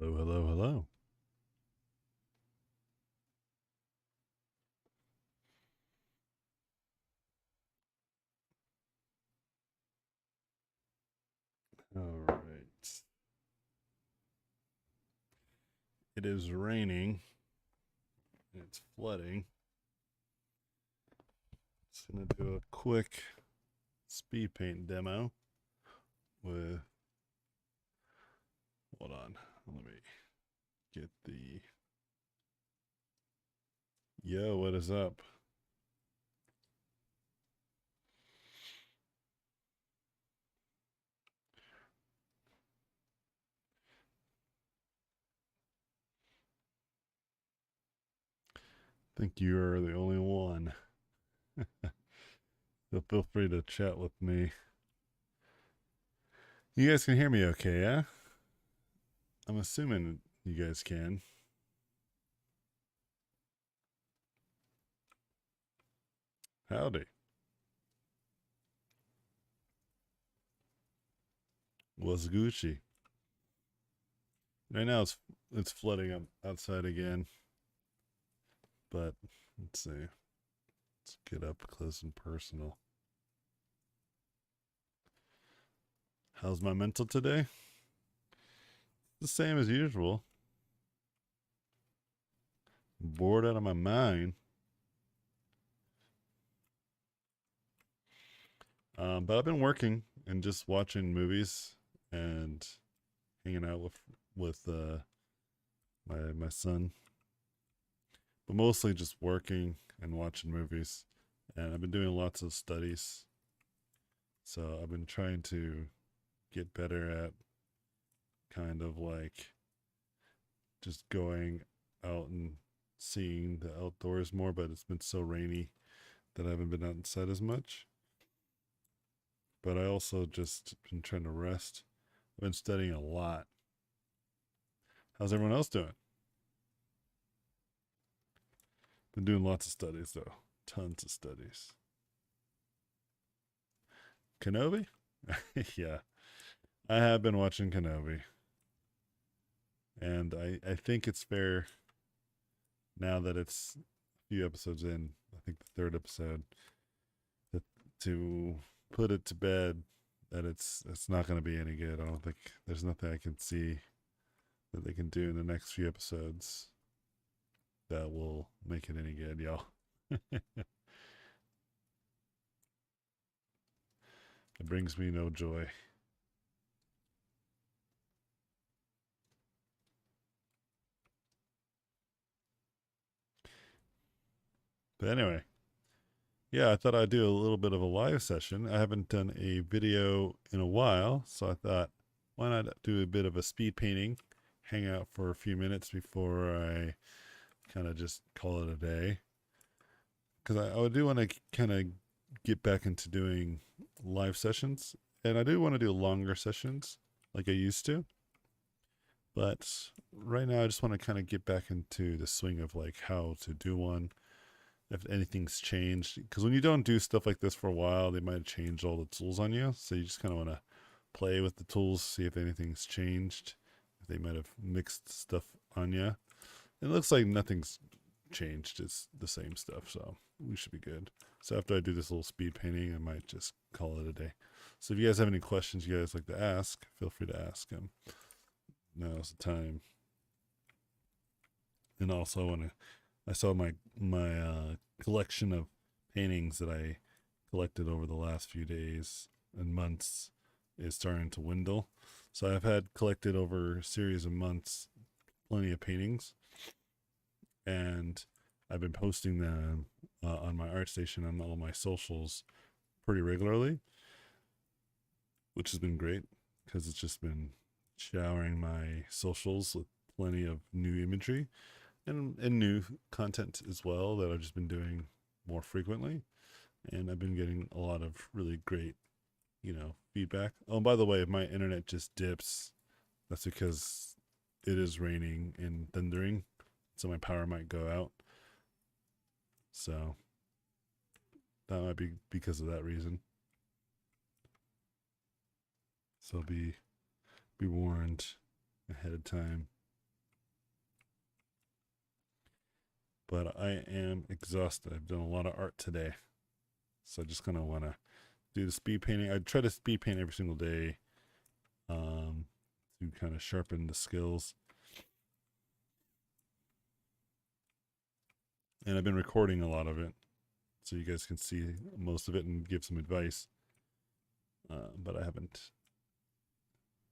Hello, hello, hello. All right. It is raining. It's flooding. Just gonna do a quick speed paint demo with. Hold on. Let me get the. Yo, what is up? I think you're the only one. So feel free to chat with me. You guys can hear me okay, yeah? I'm assuming you guys can. Howdy. What's Gucci? Right now it's flooding up outside again. But let's see. Let's get up close and personal. How's my mental today? The same as usual. Bored out of my mind. But I've been working and just watching movies and hanging out with my son. But mostly just working and watching movies. And I've been doing lots of studies. So I've been trying to get better at kind of like just going out and seeing the outdoors more, but it's been so rainy that I haven't been outside as much. But I also just been trying to rest. I've been studying a lot. How's everyone else doing? Been doing lots of studies though. Tons of studies. Kenobi? Yeah. I have been watching Kenobi. And I think it's fair now that it's a few episodes in, I think the third episode, that to put it to bed that it's not going to be any good. I don't think there's nothing I can see that they can do in the next few episodes that will make it any good, y'all. It brings me no joy. But anyway, yeah, I thought I'd do a little bit of a live session. I haven't done a video in a while, so I thought, why not do a bit of a speed painting, hang out for a few minutes before I kind of just call it a day. Because I do want to kind of get back into doing live sessions, and I do want to do longer sessions like I used to. But right now, I just want to kind of get back into the swing of like how to do one, if anything's changed. Because when you don't do stuff like this for a while, they might change all the tools on you. So you just kind of want to play with the tools, see if anything's changed, if they might have mixed stuff on you. It looks like nothing's changed. It's the same stuff, so we should be good. So after I do this little speed painting, I might just call it a day. So if you guys have any questions you guys like to ask, feel free to ask them. Now's the time. And also, when I saw my collection of paintings that I collected over the last few days and months is starting to dwindle. So I've had collected over a series of months plenty of paintings, and I've been posting them on my art station on all my socials pretty regularly, which has been great because it's just been showering my socials with plenty of new imagery and new content as well that I've just been doing more frequently. And I've been getting a lot of really great, feedback. Oh, by the way, if my internet just dips, that's because it is raining and thundering, so my power might go out. So that might be because of that reason. So be warned ahead of time. but I am exhausted. I've done a lot of art today. So I just kind of want to do the speed painting. I try to speed paint every single day to kind of sharpen the skills. And I've been recording a lot of it so you guys can see most of it and give some advice. But I haven't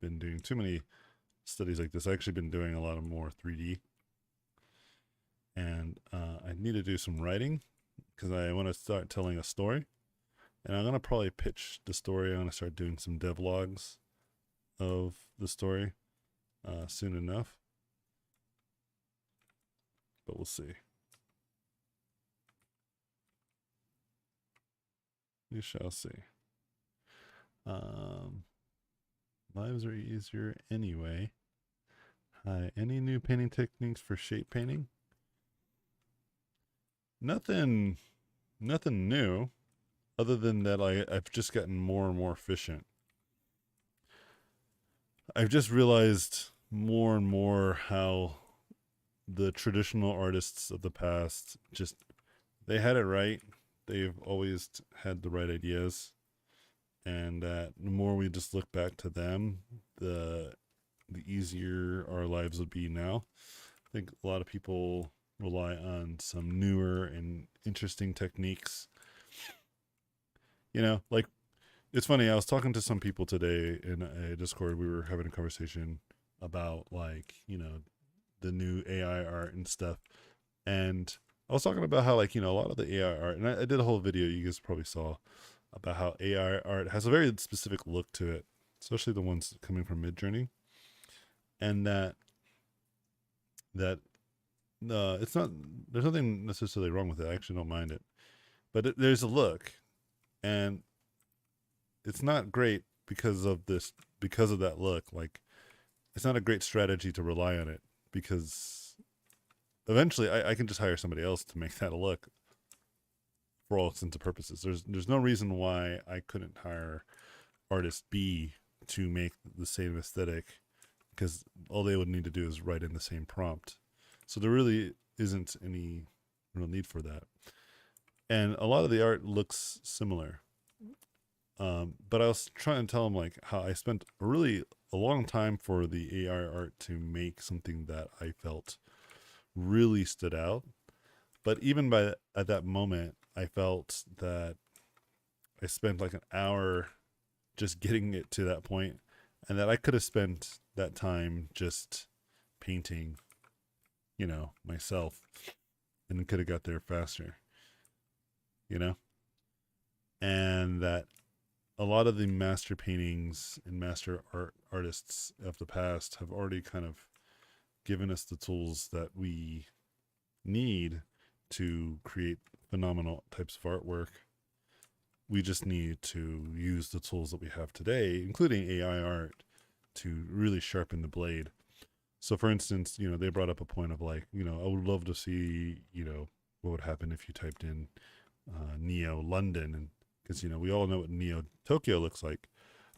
been doing too many studies like this. I've actually been doing a lot of more 3D. And I need to do some writing because I want to start telling a story. And I'm going to probably pitch the story. I'm going to start doing some devlogs of the story soon enough. But we'll see. We shall see. Lives are easier anyway. Hi, any new painting techniques for shape painting? Nothing new, other than that I've just gotten more and more efficient. I've just realized more and more how the traditional artists of the past they had it right. They've always had the right ideas, and that the more we just look back to them, the easier our lives would be now. I think a lot of people rely on some newer and interesting techniques. You know, like, it's funny, I was talking to some people today in a Discord. We were having a conversation about, like, you know, the new AI art and stuff. And I was talking about how, like, you know, a lot of the AI art, and I did a whole video you guys probably saw about how AI art has a very specific look to it, especially the ones coming from Midjourney. And that it's not, there's nothing necessarily wrong with it. I actually don't mind it. But there's a look, and it's not great because of that look. Like, it's not a great strategy to rely on it, because eventually I can just hire somebody else to make that a look for all intents and purposes. There's no reason why I couldn't hire artist B to make the same aesthetic, because all they would need to do is write in the same prompt. So there really isn't any real need for that. And a lot of the art looks similar. But I was trying to tell them, like, how I spent a long time for the AI art to make something that I felt really stood out. But even at that moment, I felt that I spent like an hour just getting it to that point, and that I could have spent that time just painting, you know, myself, and could have got there faster, you know? And that a lot of the master paintings and master artists of the past have already kind of given us the tools that we need to create phenomenal types of artwork. We just need to use the tools that we have today, including AI art, to really sharpen the blade. So for instance, you know, they brought up a point of, like, you know, I would love to see, you know, what would happen if you typed in Neo London, and because, you know, we all know what Neo Tokyo looks like.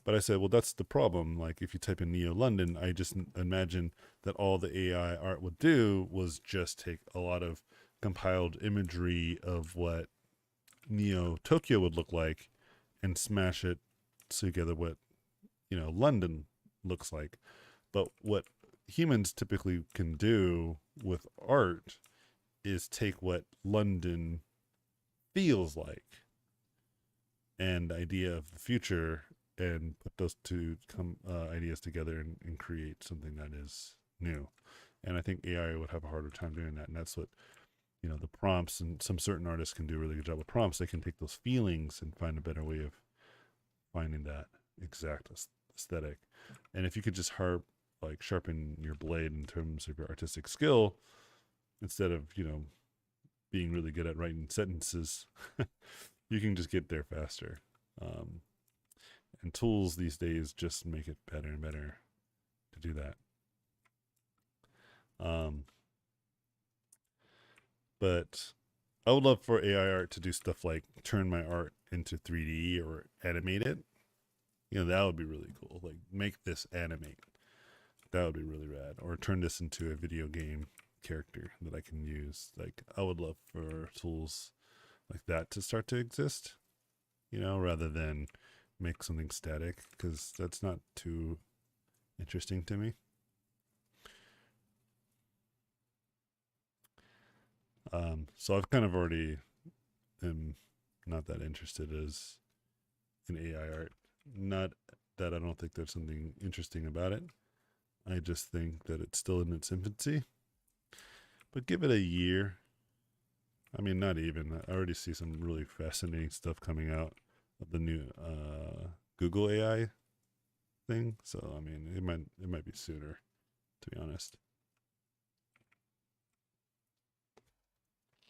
But I said, well, that's the problem. Like, if you type in Neo London, I just imagine that all the AI art would do was just take a lot of compiled imagery of what Neo Tokyo would look like and smash it together what, you know, London looks like. But what humans typically can do with art is take what London feels like and the idea of the future, and put those two ideas together and create something that is new. And I think AI would have a harder time doing that. And that's what, you know, the prompts, and some certain artists can do a really good job with prompts. They can take those feelings and find a better way of finding that exact aesthetic. And if you could just sharpen your blade in terms of your artistic skill, instead of, you know, being really good at writing sentences, you can just get there faster. And tools these days just make it better and better to do that. But I would love for AI art to do stuff like turn my art into 3D or animate it. You know, that would be really cool. Like, make this animate. That would be really rad. Or turn this into a video game. character that I can use. Like I would love for tools like that to start to exist, rather than make something static, because that's not too interesting to me. So I've kind of already am not that interested as in AI art. Not that I don't think there's something interesting about it. I just think that it's still in its infancy. But give it a year. I mean, not even. I already see some really fascinating stuff coming out of the new Google AI thing. So I mean, it might be sooner, to be honest.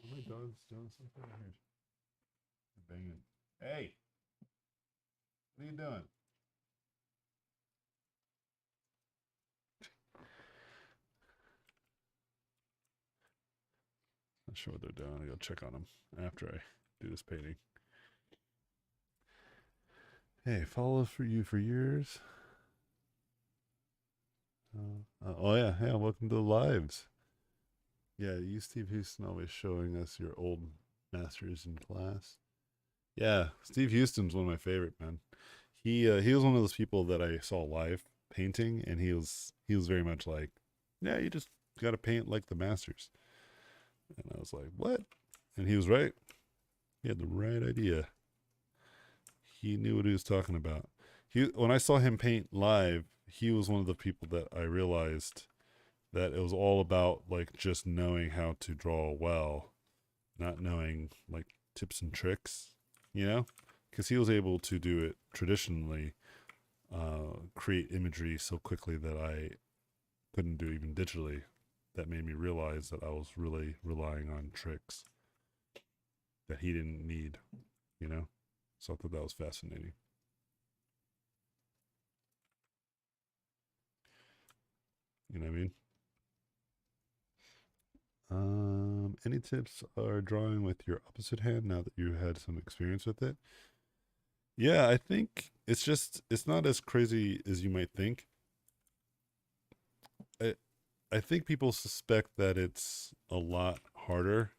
Oh, my dog's doing something here. Banging. Hey, what are you doing? Not sure what they're doing. I'll go check on them after I do this painting. Hey, follow for you for years. Oh yeah, hey, welcome to the lives. Yeah, you, Steve Houston, always showing us your old masters in class. Yeah, Steve Houston's one of my favorite, man. He was one of those people that I saw live painting, and he was very much like, yeah, you just got to paint like the masters. And I was like, what? And he was right. He had the right idea. He knew what he was talking about. When I saw him paint live, he was one of the people that I realized that it was all about like just knowing how to draw well, not knowing like tips and tricks, because he was able to do it traditionally, create imagery so quickly that I couldn't do even digitally. That made me realize that I was really relying on tricks that he didn't need, you know? So I thought that was fascinating. You know what I mean? Any tips are drawing with your opposite hand now that you had some experience with it? Yeah, I think it's not as crazy as you might think. I I think people suspect that it's a lot harder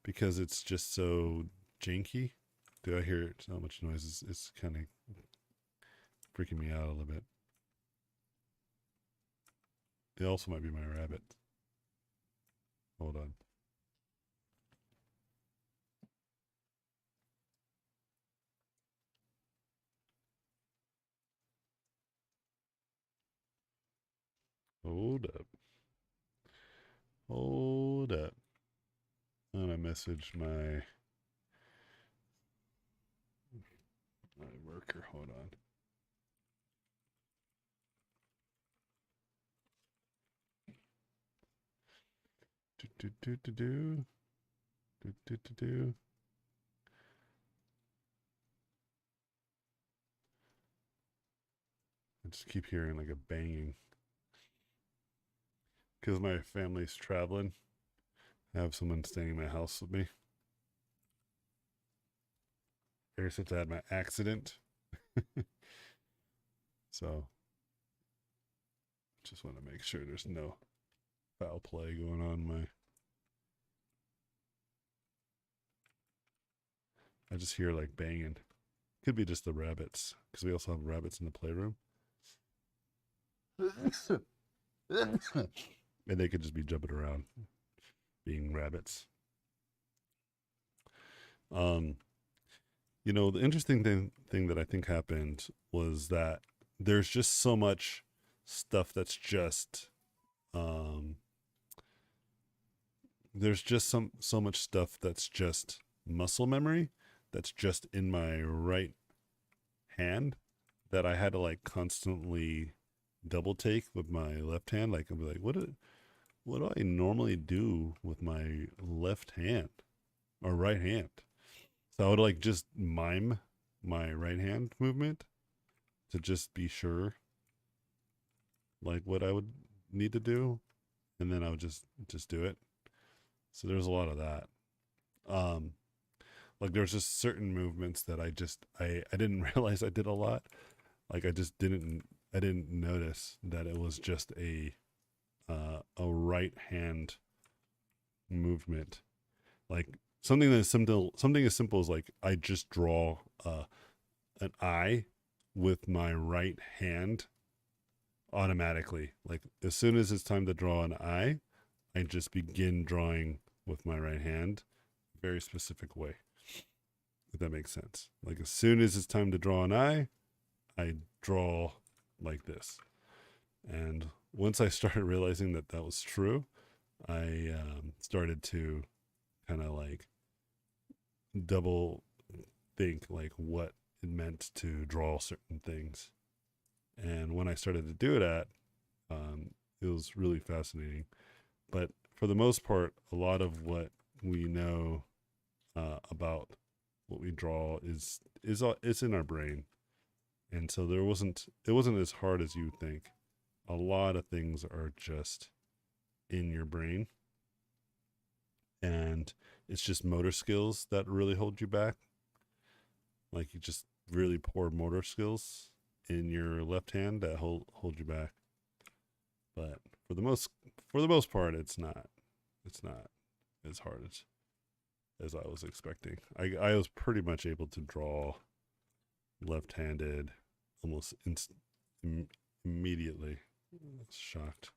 because it's just so janky. Do I hear so much noise? It's kind of freaking me out a little bit. It also might be my rabbit. Hold on. Hold up. Hold up. I'm gonna message my worker. Hold on. Do do do do do do do do do. I just keep hearing like a banging because my family's traveling. I have someone staying in my house with me ever since I had my accident. So just want to make sure there's no foul play going on. I just hear like banging. Could be just the rabbits because we also have rabbits in the playroom, and they could just be jumping around, being rabbits. Um, the interesting thing that I think happened was that there's just so much stuff that's just um there's just so much stuff that's just muscle memory that's just in my right hand that I had to like constantly double take with my left hand. Like I'd be like, what do I normally do with my left hand or right hand? So I would like just mime my right hand movement to just be sure like what I would need to do, and then I would just do it. So there's a lot of that. Um like there's just certain movements that I didn't realize I did a lot. Like I didn't notice that it was just a right hand movement. Like something that's simple, something as simple as like I just draw an eye with my right hand automatically. Like as soon as it's time to draw an eye, I just begin drawing with my right hand, very specific way. If that makes sense. Like as soon as it's time to draw an eye, I draw like this. And once I started realizing that that was true, I started to kind of like double think like what it meant to draw certain things. And when I started to do that, it was really fascinating. But for the most part, a lot of what we know about what we draw is it's in our brain, and so it wasn't as hard as you think. A lot of things are just in your brain, and it's just motor skills that really hold you back. Like you just really poor motor skills in your left hand that hold you back. But for the most part, it's not as hard as I was expecting. I was pretty much able to draw left-handed almost immediately. I was shocked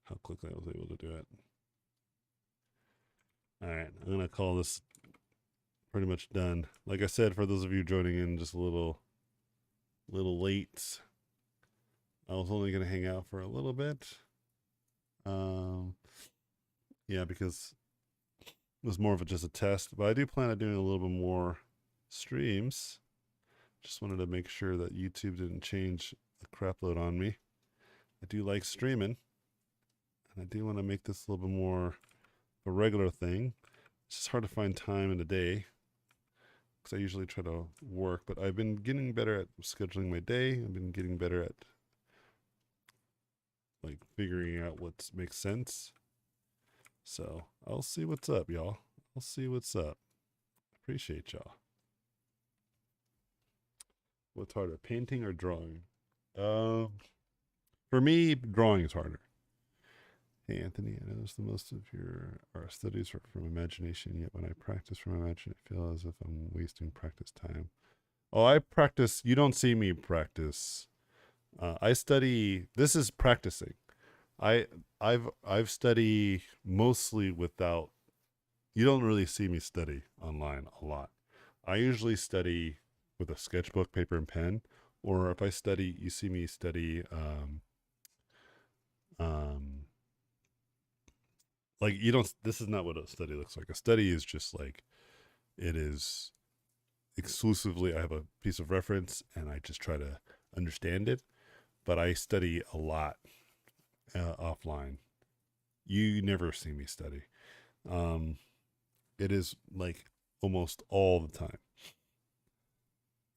how quickly I was able to do it. All right, I'm gonna call this pretty much done. Like I said, for those of you joining in just a little late, I was only gonna hang out for a little bit. Yeah, because it was more of just a test, but I do plan on doing a little bit more streams. Just wanted to make sure that YouTube didn't change a crap load on me. I do like streaming, and I do want to make this a little bit more a regular thing. It's just hard to find time in the day because I usually try to work, but I've been getting better at scheduling my day. I've been getting better at like figuring out what makes sense. So I'll see what's up, y'all. I'll see what's up. Appreciate y'all. What's harder, painting or drawing? For me, drawing is harder. Hey, Anthony, I notice the most of our studies are from imagination, yet when I practice from imagination, I feel as if I'm wasting practice time. Oh, I practice. You don't see me practice. I study. This is practicing. I've studied mostly without. You don't really see me study online a lot. I usually study with a sketchbook, paper, and pen, or if I study, you see me study. Like you don't. This is not what a study looks like. A study is just like it is exclusively. I have a piece of reference, and I just try to understand it. But I study a lot offline. You never see me study. It is like almost all the time.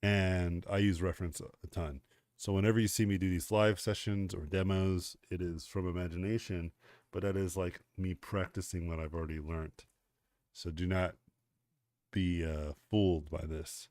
And I use reference a ton. So whenever you see me do these live sessions or demos, it is from imagination, but that is like me practicing what I've already learned. So do not be fooled by this.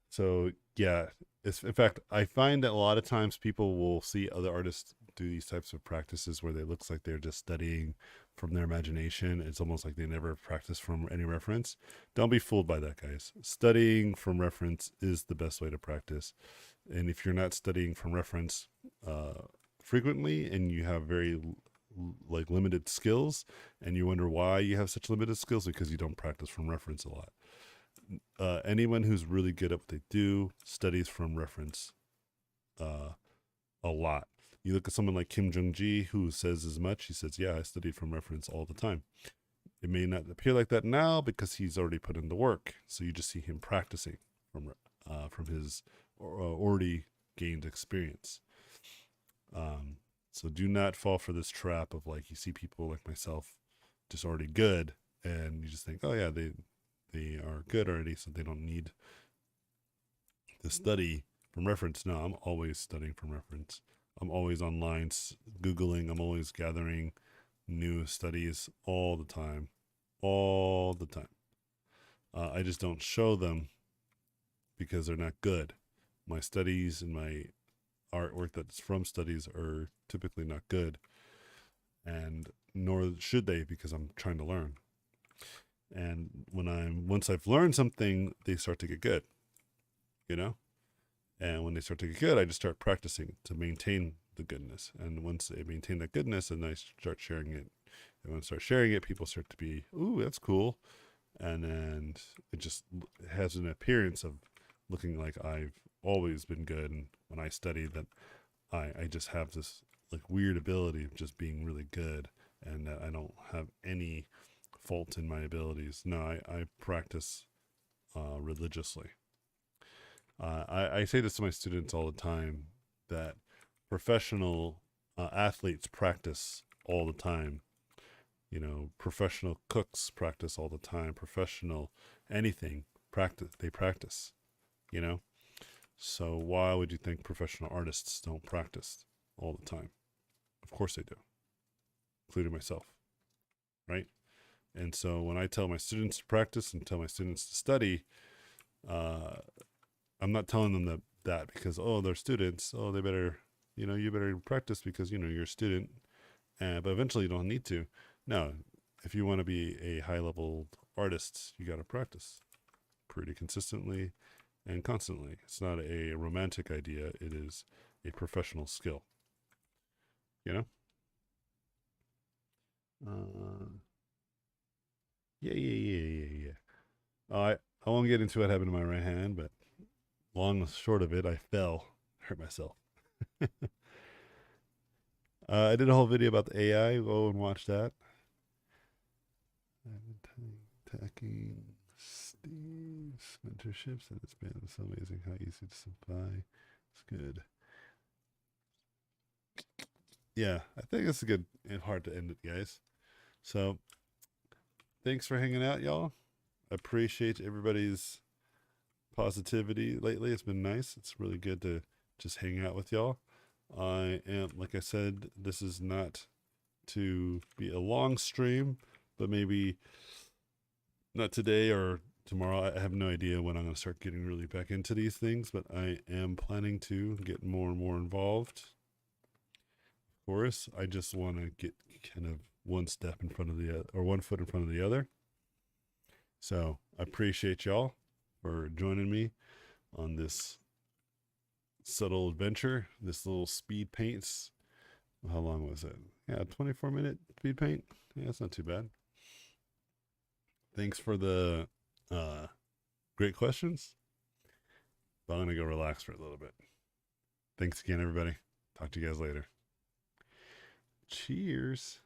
So yeah, in fact, I find that a lot of times people will see other artists do these types of practices where they looks like they're just studying from their imagination. It's almost like they never practice from any reference. Don't be fooled by that, guys. Studying from reference is the best way to practice. And if you're not studying from reference frequently and you have very like limited skills and you wonder why you have such limited skills, because you don't practice from reference a lot. Anyone who's really good at what they do studies from reference a lot. You look at someone like Kim Jong-ji, who says as much. He says, yeah, I studied from reference all the time. It may not appear like that now because he's already put in the work. So you just see him practicing from his already gained experience. So do not fall for this trap of like, you see people like myself just already good and you just think, oh yeah, they are good already, so they don't need to study from reference. No, I'm always studying from reference. I'm always online Googling. I'm always gathering new studies all the time. All the time. I just don't show them because they're not good. My studies and my artwork that's from studies are typically not good. and nor should they, because I'm trying to learn. And once I've learned something, they start to get good, you know? And when they start to get good, I just start practicing to maintain the goodness. And once they maintain that goodness, and I start sharing it, and when I start sharing it, people start to be, ooh, that's cool. And then it just has an appearance of looking like I've always been good. And when I study that, I just have this like weird ability of just being really good, and that I don't have any fault in my abilities. No, I practice religiously. I say this to my students all the time, that professional athletes practice all the time. You know, professional cooks practice all the time. Professional anything practice, they practice. You know, so why would you think professional artists don't practice all the time? Of course they do, including myself, right? And so when I tell my students to practice and tell my students to study, uh, I'm not telling them that because, oh, they're students, oh, they better, you better practice because you're a student, but eventually you don't need to. No, if you want to be a high level artist, you got to practice pretty consistently and constantly. It's not a romantic idea, it is a professional skill, you know? Uh, yeah. I won't get into what happened to my right hand, but long and short of it, I fell, hurt myself. I did a whole video about the AI. Go and watch that. Attacking Steve's mentorships, and it's been so amazing how easy to supply. It's good. Yeah, I think it's a good and hard to end it, guys. So thanks for hanging out, y'all. I appreciate everybody's positivity lately. It's been nice. It's really good to just hang out with y'all. I am, like I said, this is not to be a long stream, but maybe not today or tomorrow. I have no idea when I'm going to start getting really back into these things, but I am planning to get more and more involved. Of course, I just want to get kind of one step in front of the other, or one foot in front of the other. So I appreciate y'all for joining me on this subtle adventure, this little speed paints. How long was it? Yeah, 24-minute speed paint. Yeah, it's not too bad. Thanks for the great questions. But I'm going to go relax for a little bit. Thanks again, everybody. Talk to you guys later. Cheers.